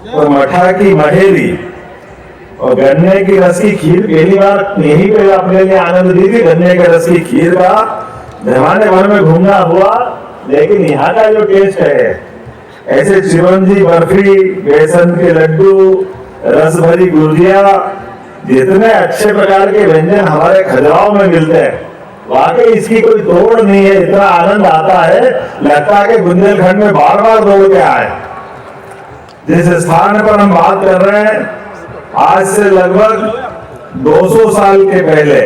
और मठा की महेरी और गन्ने की रस की खीर पहली बार यहीं पे अपने लिए आनंद दी थी। गन्ने के रस की खीर का जमाने भर में घूमना हुआ, लेकिन यहाँ का जो टेस्ट है, ऐसे चिरौंजी बर्फी, बेसन के लड्डू, रस भरी गुजिया, जितने अच्छे प्रकार के व्यंजन हमारे खजुराहो में मिलते हैं, वाकई इसकी कोई तोड़ नहीं है। इतना आनंद आता है, लगता है कि बुंदेलखंड में बार बार दौड़ के आए। जिस स्थान पर हम बात कर रहे हैं, आज से लगभग 200 साल के पहले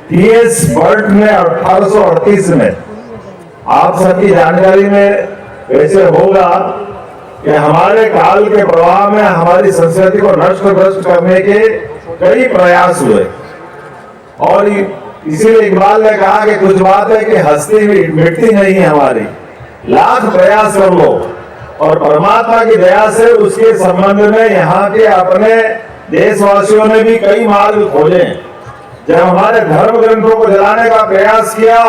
टी.एस. बर्ट ने 1838 में, आप सबकी जानकारी में वैसे होगा कि हमारे काल के प्रवाह में हमारी संस्कृति को नष्ट भ्रष्ट करने के कई प्रयास हुए, और इसीलिए इकबाल ने कहा कि कुछ बात है कि हस्ती मिटती नहीं है हमारी, लाख प्रयास कर लो। और परमात्मा की दया से उसके संबंध में यहाँ के अपने देशवासियों ने भी कई मार्ग खोजे। जब हमारे धर्म ग्रंथों को जलाने का प्रयास किया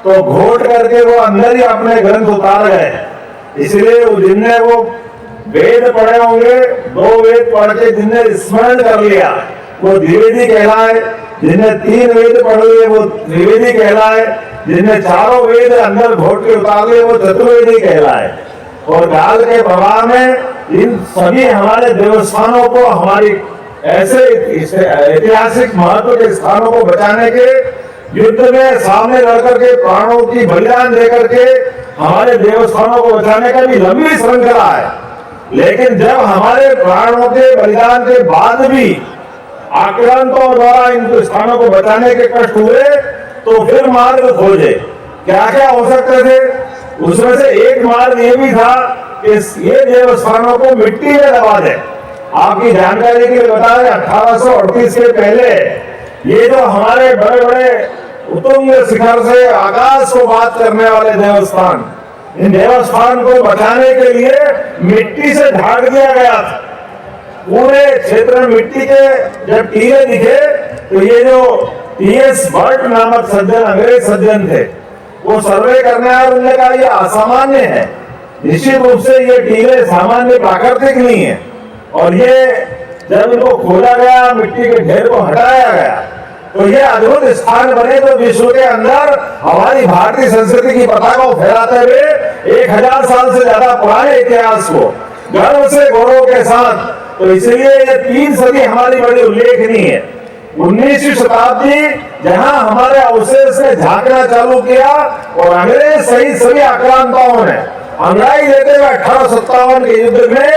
तो घोट करके वो अंदर ही अपने ग्रंथ उतार गए। इसलिए जिनने वो वेद पढ़े होंगे, 2 वेद पढ़ के जिनने स्मरण कर लिया वो द्विवेदी कहलाए, जिनने 3 वेद पढ़ लिए वो त्रिवेदी कहलाए, जिनने 4 वेद अंदर घोट के उतार लिए वो चतुर्वेदी कहलाए। और काल के प्रवाह में इन सभी हमारे देवस्थानों को, हमारी ऐसे ऐतिहासिक महत्व के स्थानों को बचाने के युद्ध में सामने लड़कर के प्राणों की बलिदान देकर के हमारे देवस्थानों को बचाने का भी लंबी श्रृंखला है। लेकिन जब हमारे प्राणों के बलिदान के बाद भी आक्रांतों द्वारा इन स्थानों को बचाने के कष्ट हुए तो फिर मार्ग खोजे। क्या क्या हो सकते थे? उसमें से एक मार्ग ये भी था कि ये देवस्थानों को मिट्टी में दबा दे। आपकी जानकारी के लिए बता दें, 1838 के पहले ये जो हमारे बड़े बड़े उत्तुंग शिखर से आकाश को बात करने वाले देवस्थान, इन देवस्थान को बचाने के लिए मिट्टी से ढाक दिया गया था। पूरे क्षेत्र में मिट्टी के जब टीले दिखे तो ये जो टी.एस. बर्ट नामक सज्जन, अंग्रेज सज्जन थे, वो सर्वे करने आए। उन्होंने कहा ये असामान्य है, निश्चित रूप से ये टीले सामान्य प्राकृतिक नहीं है। और ये जब इनको खोला गया, मिट्टी के ढेर को हटाया गया, तो ये अद्भुत स्थान बने जो विश्व के अंदर हमारी भारतीय संस्कृति की पताका को फहराते हुए 1000 साल से ज्यादा पुराने इतिहास को गर्व से गौरव के साथ, तो इसलिए ये 3 सदी हमारी बड़ी उल्लेखनीय है। 19वीं शताब्दी जहां हमारे अवशेष ने झांकना चालू किया और अंग्रेज सहित सभी आक्रांताओं ने अंग्रेजी देते हुए 1857 के युद्ध में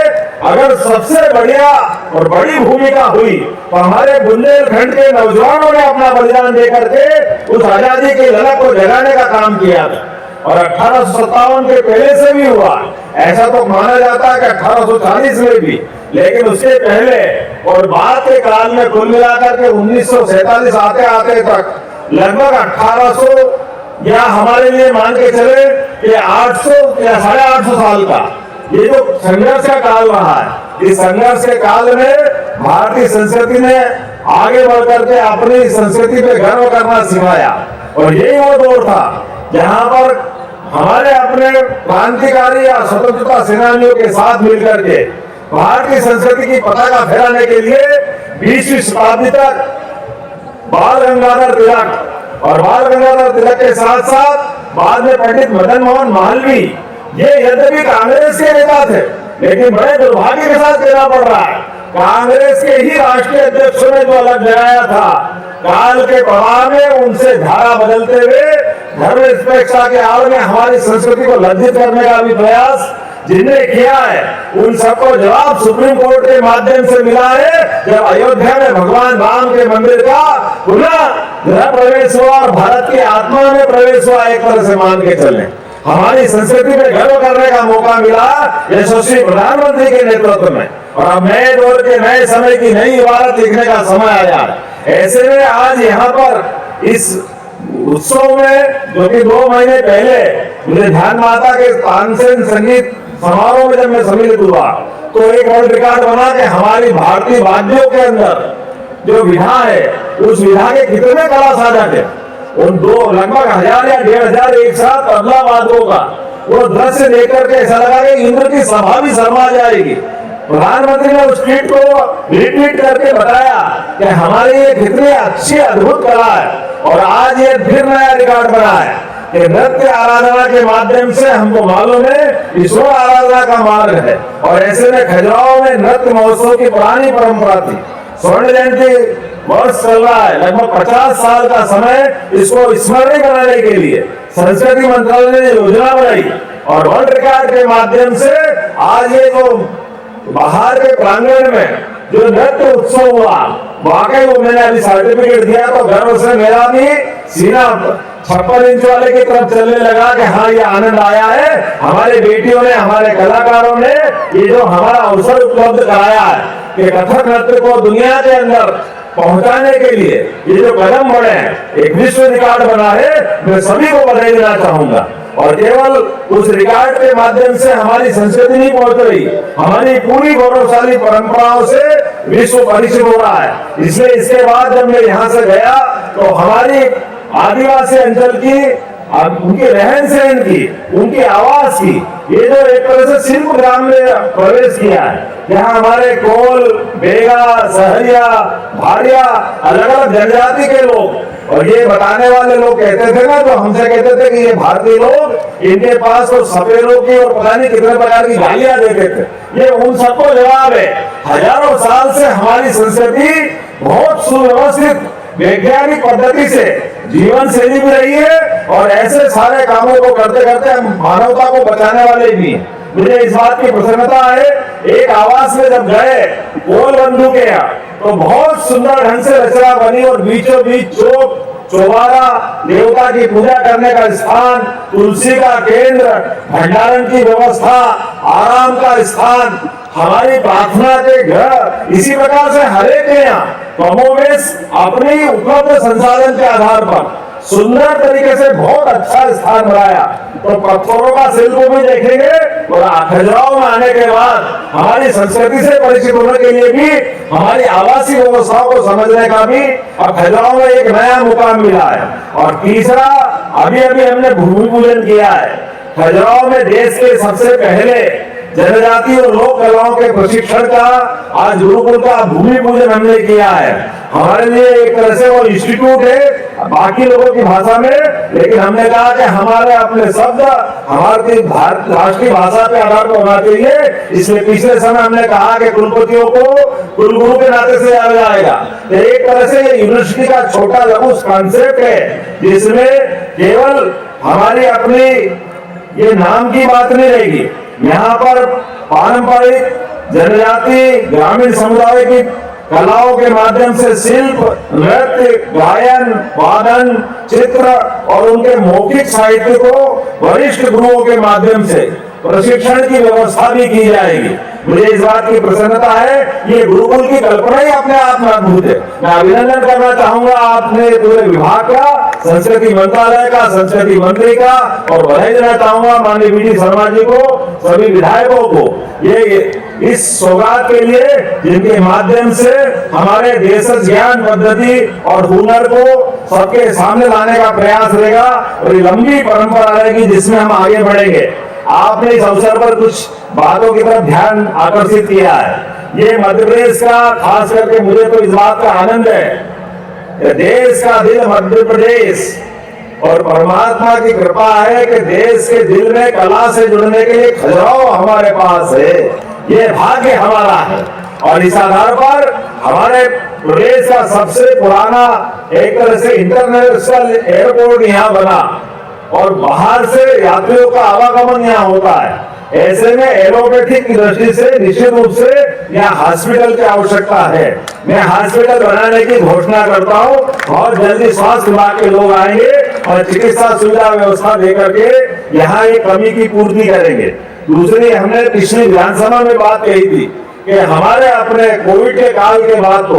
अगर सबसे बढ़िया और बड़ी भूमिका हुई तो हमारे बुंदेलखंड के नौजवानों ने अपना बलिदान देकर के उस आजादी की ललक को जगाने का काम किया था। और 1857 के पहले से भी हुआ, ऐसा तो माना जाता है कि 1840 में भी, लेकिन उसके पहले और बाद के काल में कुल मिलाकर के 1947 आते आते तक लगभग 1800 या हमारे लिए मान के चले कि 800 या 850 साल का ये जो संघर्ष का काल रहा है, इस संघर्ष के काल में भारतीय संस्कृति ने आगे बढ़ करके अपनी संस्कृति पे गर्व करना सिखाया। और यही वो दौर था जहां पर हमारे अपने क्रांतिकारी या स्वतंत्रता सेनानियों के साथ मिलकर के भारतीय संस्कृति की पताका फहराने के लिए 20वीं शताब्दी तक बाल गंगाधर तिलक और बाल गंगाधर तिलक के साथ साथ बाद में पंडित मदन मोहन मालवीय, ये यद्यपि कांग्रेस के नेता थे, लेकिन बड़े दुर्भाग्य के साथ कहना पड़ रहा है, कांग्रेस के ही राष्ट्रीय अध्यक्षों ने जो अलग जगाया था, काल के प्रवाह में उनसे धारा बदलते हुए धर्मनिरपेक्षता के आड़ में हमारी संस्कृति को लज्जित करने का भी प्रयास जिनने किया है, उन सबको जवाब सुप्रीम कोर्ट के माध्यम से मिला है। जब अयोध्या में भगवान राम के मंदिर का पुनः गृह प्रवेश हुआ और भारत की आत्मा में प्रवेश हुआ, एक तरह से मान के चले हमारी संस्कृति पे गर्व करने का मौका मिला यशस्वी प्रधानमंत्री के नेतृत्व में। और अब नए दौर के नए समय की नई इबारत लिखने का समय आया। ऐसे में आज यहाँ पर इस उत्सव में, जो कि 2 महीने पहले मुझे ध्यान माता के तानसेन संगीत समारोह में जब मैं सम्मिलित हुआ, तो एक वर्ल्ड रिकॉर्ड बना कि हमारी भारतीय वाद्यों के अंदर जो विधा है, उस विधा के कितने कला साधक है, उन लगभग 1000 या 1500 एक साथ तबला वादकों का वो दृश्य देख करके ऐसा लगा कि इंद्र की सभा भी शर्मा जाएगी। प्रधानमंत्री ने उस ट्वीट को रिट्वीट करके बताया कि हमारी ये कितनी अच्छी अद्भुत कला है और आज ये फिर नया रिकॉर्ड बना है कि नृत्य आराधना के माध्यम से हमको मालूम है ईश्वर आराधना का मार्ग है। और ऐसे में खजुराहो में नृत्य महोत्सव की पुरानी परंपरा थी। स्वर्ण जयंती वर्ष चल रहा है, लगभग 50 साल का समय इसको स्मरणीय बनाने के लिए संस्कृति मंत्रालय ने योजना बनाई और वर्ल्ड रिकॉर्ड के माध्यम से आज ये जो बाहर के प्रांगण में जो नृत्य उत्सव हुआ, वाकई वो मैंने अभी सर्टिफिकेट दिया तो गर्व से मेरा भी सीना 56 इंच वाले की तरफ चलने लगा कि हाँ ये आनंद आया है। हमारे बेटियों ने, हमारे कलाकारों ने ये जो हमारा अवसर उपलब्ध कराया है कि कथक नृत्य को दुनिया के अंदर पहुंचाने के लिए ये जो कदम बढ़े हैं, एक विश्व रिकॉर्ड बना है, मैं सभी को बधाई देना चाहूंगा। और केवल उस रिकॉर्ड के माध्यम से हमारी संस्कृति नहीं पहुंच रही, हमारी पूरी गौरवशाली परंपराओं से विश्व परिचित हो रहा है। इसलिए इसके बाद जब मैं यहाँ से गया तो हमारी आदिवासी अंचल की, उनकी रहन सहन की, उनकी आवाज की, ये जो एक तरह से शिल्प ग्राम में प्रवेश किया है, यहाँ हमारे कोल, बेगा, सहरिया, भारिया, अलग अलग जनजाति के लोग, और ये बताने वाले लोग कहते थे ना, तो हमसे कहते थे कि ये भारतीय लोग, इनके पास तो सफेदों की और पता नहीं कितने प्रकार की गालियां देते थे। ये उन सबको जवाब है। हजारों साल से हमारी संस्कृति बहुत सुव्यवस्थित वैज्ञानिक पद्धति से जीवन शैली भी रही है और ऐसे सारे कामों को करते करते हम मानवता को बचाने वाले भी हैं। मुझे इस बात की प्रसन्नता है, एक आवास में जब गए कोल बंधु के यहाँ तो बहुत सुंदर ढंग से रचना बनी और बीचों बीच चौक, चौबारा, देवता की पूजा करने का स्थान, तुलसी का केंद्र, भंडारण की व्यवस्था, आराम का स्थान, हमारी प्रार्थना के घर, इसी प्रकार से हर एक के यहाँ कमोवेश अपनी उपलब्ध संसाधन के आधार पर सुंदर तरीके से बहुत अच्छा स्थान बनाया। तो पत्थरों का शिल्प भी देखेंगे और खजुराहो में आने के बाद हमारी संस्कृति से परिचित होने के लिए भी, हमारी आवासीय व्यवस्थाओं को समझने का भी अब खजुराहो में एक नया मुकाम मिला है। और तीसरा, अभी अभी हमने भूमि पूजन किया है। खजुराहो में देश के सबसे पहले जनजाति और लोक कलाओं के प्रशिक्षण का आज गुरुकुल का भूमि पूजन हमने किया है। हमारे लिए एक तरह से वो इंस्टीट्यूट है बाकी लोगों की भाषा में, लेकिन हमने कहा कि हमारे अपने शब्द हमारी राष्ट्रीय भाषा के आधार पर होना चाहिए। इसलिए पिछले समय हमने कहा कि कुलपतियों को कुलगुरु के नाते से जाना जाएगा। तो एक तरह से यूनिवर्सिटी का छोटा लघु कॉन्सेप्ट है जिसमें केवल हमारी अपनी ये नाम की बात नहीं रहेगी, यहाँ पर पारंपरिक जनजाति ग्रामीण समुदाय की कलाओं के माध्यम से शिल्प, नृत्य, गायन, वादन, चित्र और उनके मौखिक साहित्य को वरिष्ठ गुरुओं के माध्यम से प्रशिक्षण की व्यवस्था भी की जाएगी। मुझे इस बात की प्रसन्नता है, ये गुरुकुल की कल्पना ही अपने आप में अद्भुत है। मैं अभिनंदन करना चाहूंगा आपने पूरे विभाग का, संस्कृति मंत्रालय का, संस्कृति मंत्री का, और बधाई देना चाहूंगा माननीय वी डी शर्मा जी को, सभी विधायकों को ये इस सौगात के लिए जिनके माध्यम से हमारे देशज ज्ञान पद्धति और हुनर को सबके सामने लाने का प्रयास रहेगा और ये लंबी परंपरा रहेगी जिसमें हम आगे बढ़ेंगे। आपने इस अवसर पर कुछ बातों की तरफ ध्यान आकर्षित किया है। ये मध्य प्रदेश का, खास करके मुझे तो इस बात का आनंद है, देश का दिल मध्य प्रदेश, और परमात्मा की कृपा है कि देश के दिल में कला से जुड़ने के लिए खजुराहो हमारे पास है। ये भाग्य हमारा है और इस आधार पर हमारे प्रदेश का सबसे पुराना एक तरह से इंटरनेशनल एयरपोर्ट यहाँ बना और बाहर से यात्रियों का आवागमन यहाँ होता है। ऐसे में एलोपैथिक की दृष्टि से निश्चित रूप से यहाँ हॉस्पिटल की आवश्यकता है। मैं हॉस्पिटल बनाने की घोषणा करता हूँ और जल्दी स्वास्थ्य विभाग के लोग आएंगे और चिकित्सा सुविधा व्यवस्था देकर के यहाँ एक कमी की पूर्ति करेंगे। दूसरी, हमने पिछली विधानसभा में बात कही थी कि हमारे अपने कोविड के काल के बाद तो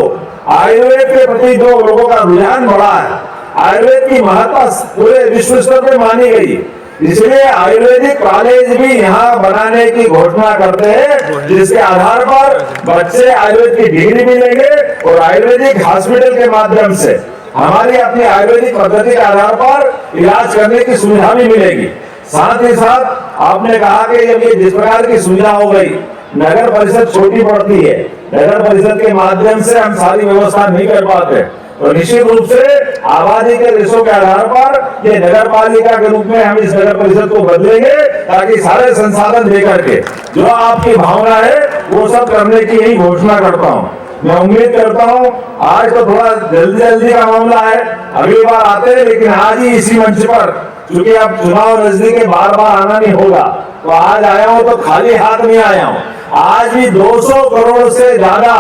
आयुर्वेद के प्रति जो लोगों का रुझान बढ़ा है, आयुर्वेद की महत्ता पूरे विश्व स्तर पर मानी गई, इसलिए आयुर्वेदिक कॉलेज भी यहाँ बनाने की घोषणा करते हैं, जिसके आधार पर बच्चे आयुर्वेद की डिग्री भी लेंगे और आयुर्वेदिक हॉस्पिटल के माध्यम से हमारी अपनी आयुर्वेदिक पद्धति के आधार पर इलाज करने की सुविधा भी मिलेगी। साथ ही साथ आपने कहा कि जब ये जिस प्रकार की सुविधा हो गई नगर परिषद छोटी पड़ती है, नगर परिषद के माध्यम से हम सारी व्यवस्था नहीं कर पाते, तो निश्चित रूप से आबादी के रेशो के आधार पर ये नगर पालिका के रूप में हम इस नगर परिषद को बदलेंगे, ताकि सारे संसाधन देकर के जो आपकी भावना है वो सब करने की यही घोषणा करता हूँ। मैं उम्मीद करता हूँ आज तो थोड़ा जल्दी का मामला है, अगली बार आते हैं, लेकिन आज ही इसी मंच पर, क्योंकि अब चुनाव नजदीक है, बार बार आना नहीं होगा, तो आज आया हूँ तो खाली हाथ नहीं आया हूँ। आज भी 200 करोड़ से ज्यादा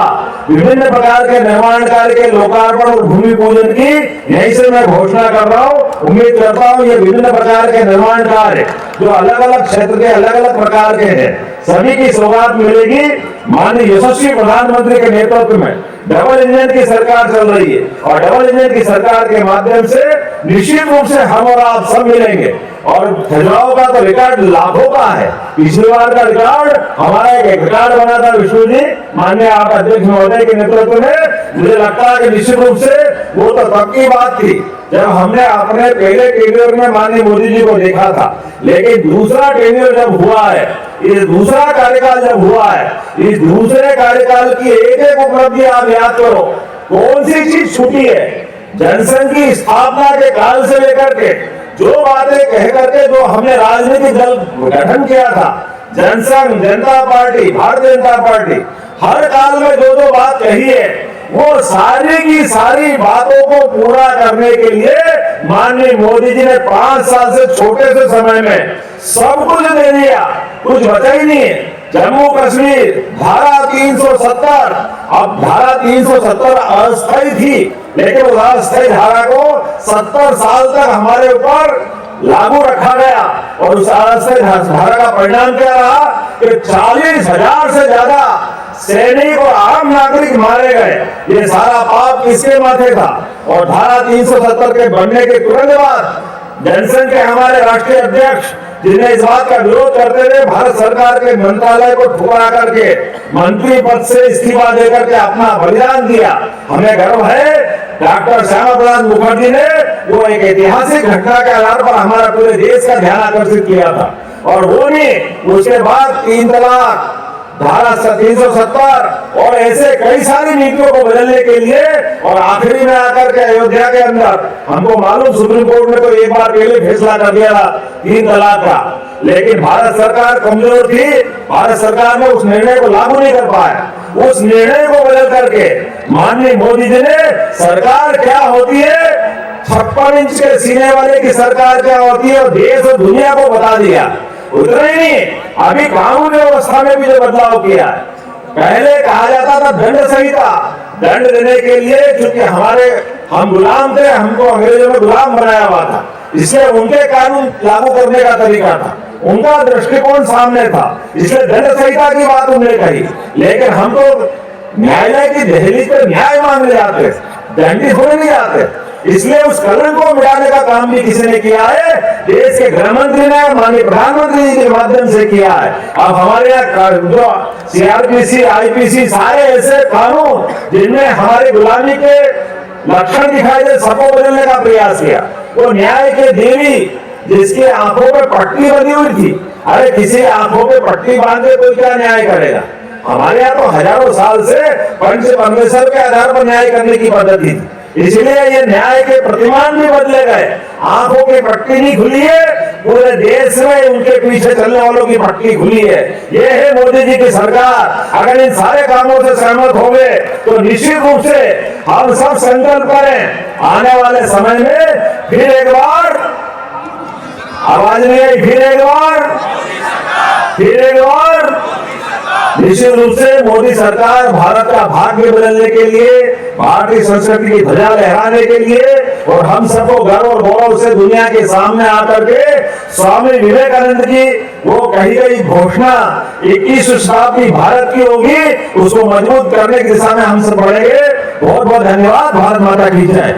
विभिन्न प्रकार के निर्माण कार्य के लोकार्पण और भूमि पूजन की यहीं से मैं घोषणा कर रहा हूँ। उम्मीद करता हूँ ये विभिन्न प्रकार के निर्माण कार्य जो अलग अलग क्षेत्र के अलग अलग प्रकार के हैं, सभी की सौगात मिलेगी। माननीय यशस्वी प्रधानमंत्री के नेतृत्व में डबल इंजन की सरकार चल रही है, और डबल इंजन की सरकार के माध्यम से निश्चित रूप से हम और आप सब मिलेंगे। और खजुराहो का तो रिकॉर्ड लाखों का है, पिछली बार का रिकॉर्ड हमारा एक रिकॉर्ड बना था विष्णु जी, माननीय आप अध्यक्ष महोदय के नेतृत्व में। मुझे लगता है कि निश्चित रूप से वो तो तब की बात थी जब हमने अपने पहले टेन्योर में माननीय मोदी जी को देखा था, लेकिन दूसरा टेन्योर जब हुआ है, इस दूसरा कार्यकाल जब हुआ है, इस दूसरे कार्यकाल की एक एक उपलब्धि आप याद करो, कौन सी चीज छूटी है। जनसंघ की स्थापना के काल से लेकर के जो बातें कह करके जो हमने राजनीतिक दल गठन किया था, जनसंघ, जनता पार्टी, भारतीय जनता पार्टी, हर काल में जो जो बात कही है, वो सारी की सारी बातों को पूरा करने के लिए माननीय मोदी जी ने 5 साल से छोटे से समय में सब कुछ दे दिया, कुछ बचा ही नहीं है। जम्मू कश्मीर धारा 370, अब धारा 370 अस्थायी थी, लेकिन उस अस्थायी धारा को 70 साल तक हमारे ऊपर लागू रखा गया, और उस अस्थायी धारा का परिणाम क्या रहा कि 40,000 से ज्यादा सैनिक और आम नागरिक मारे गए। ये सारा पाप किसके माथे था? और धारा 370 के बनने के तुरंत बाद जनसंघ के हमारे राष्ट्रीय अध्यक्ष, जिन्हें इस बात का विरोध करते हुए भारत सरकार के मंत्रालय को ठुकरा करके मंत्री पद से इस्तीफा देकर के अपना बलिदान दिया, हमें गर्व है। डॉक्टर श्यामा प्रसाद मुखर्जी ने वो एक ऐतिहासिक घटना के आधार पर हमारा पूरे देश का ध्यान आकर्षित किया था, और वो नहीं, उसके बाद 3 तलाक, धारा 370 और ऐसे कई सारी नीतियों को बदलने के लिए, और आखिरी में आकर के अयोध्या के अंदर हमको मालूम सुप्रीम कोर्ट ने तो एक बार पहले फैसला कर दिया था 3 तलाक का, लेकिन भारत सरकार कमजोर थी, भारत सरकार ने उस निर्णय को लागू नहीं कर पाया। उस निर्णय को बदल करके माननीय मोदी जी ने सरकार क्या होती है, 56 इंच के सीने वाले की सरकार क्या होती है, और देश और दुनिया को बता दिया। उतना ही नहीं, अभी कानून व्यवस्था में भी जो बदलाव किया है, पहले कहा जाता था दंड संहिता, दंड देने के लिए, क्योंकि हम गुलाम थे, हमको अंग्रेजों ने गुलाम बनाया हुआ था, इसलिए उनके कानून लागू करने का तरीका था, उनका दृष्टिकोण सामने था, इसलिए दंड संहिता की बात उन्होंने कही। लेकिन हम तो न्यायालय की दहलीज पर न्याय मांगने जाते, दंडित होने नहीं जाते, इसलिए उस कलंक को मिटाने का काम भी किसी ने किया है, देश के गृह मंत्री ने और माननीय प्रधानमंत्री जी के माध्यम से किया है। अब हमारे यहाँ जो CRPC, IPC, सारे ऐसे कानून जिनमें हमारी गुलामी के लक्षण दिखाई दे, सबको बदलने का प्रयास किया। वो न्याय के देवी जिसकी आंखों पे पट्टी बनी हुई थी, अरे किसी आंखों पे पट्टी बांध के कोई क्या न्याय करेगा? हमारे यहाँ तो हजारों साल से पंच परमेश्वर के आधार पर न्याय करने की पद्धति थी, इसलिए ये न्याय के प्रतिमान भी बदले गए। आंखों की पट्टी नहीं खुली है, पूरे देश में उनके पीछे चलने वालों की पट्टी खुली है। ये है मोदी जी की सरकार। अगर इन सारे कामों से सहमत हो गए तो निश्चित रूप से हम सब संकल्प करें, आने वाले समय में फिर एक बार, आवाज नहीं आई, फिर एक बार निश्चित रूप से मोदी सरकार भारत का भाग्य बदलने के लिए, भारतीय संस्कृति की ध्वजा लहराने के लिए, और हम सबको गर्व और गौरव से दुनिया के सामने आकर के स्वामी विवेकानंद की वो कही गई घोषणा 21वीं शताब्दी भारत की होगी, उसको मजबूत करने की दिशा में हम सब बढ़ेंगे। बहुत बहुत धन्यवाद। भारत माता की जय।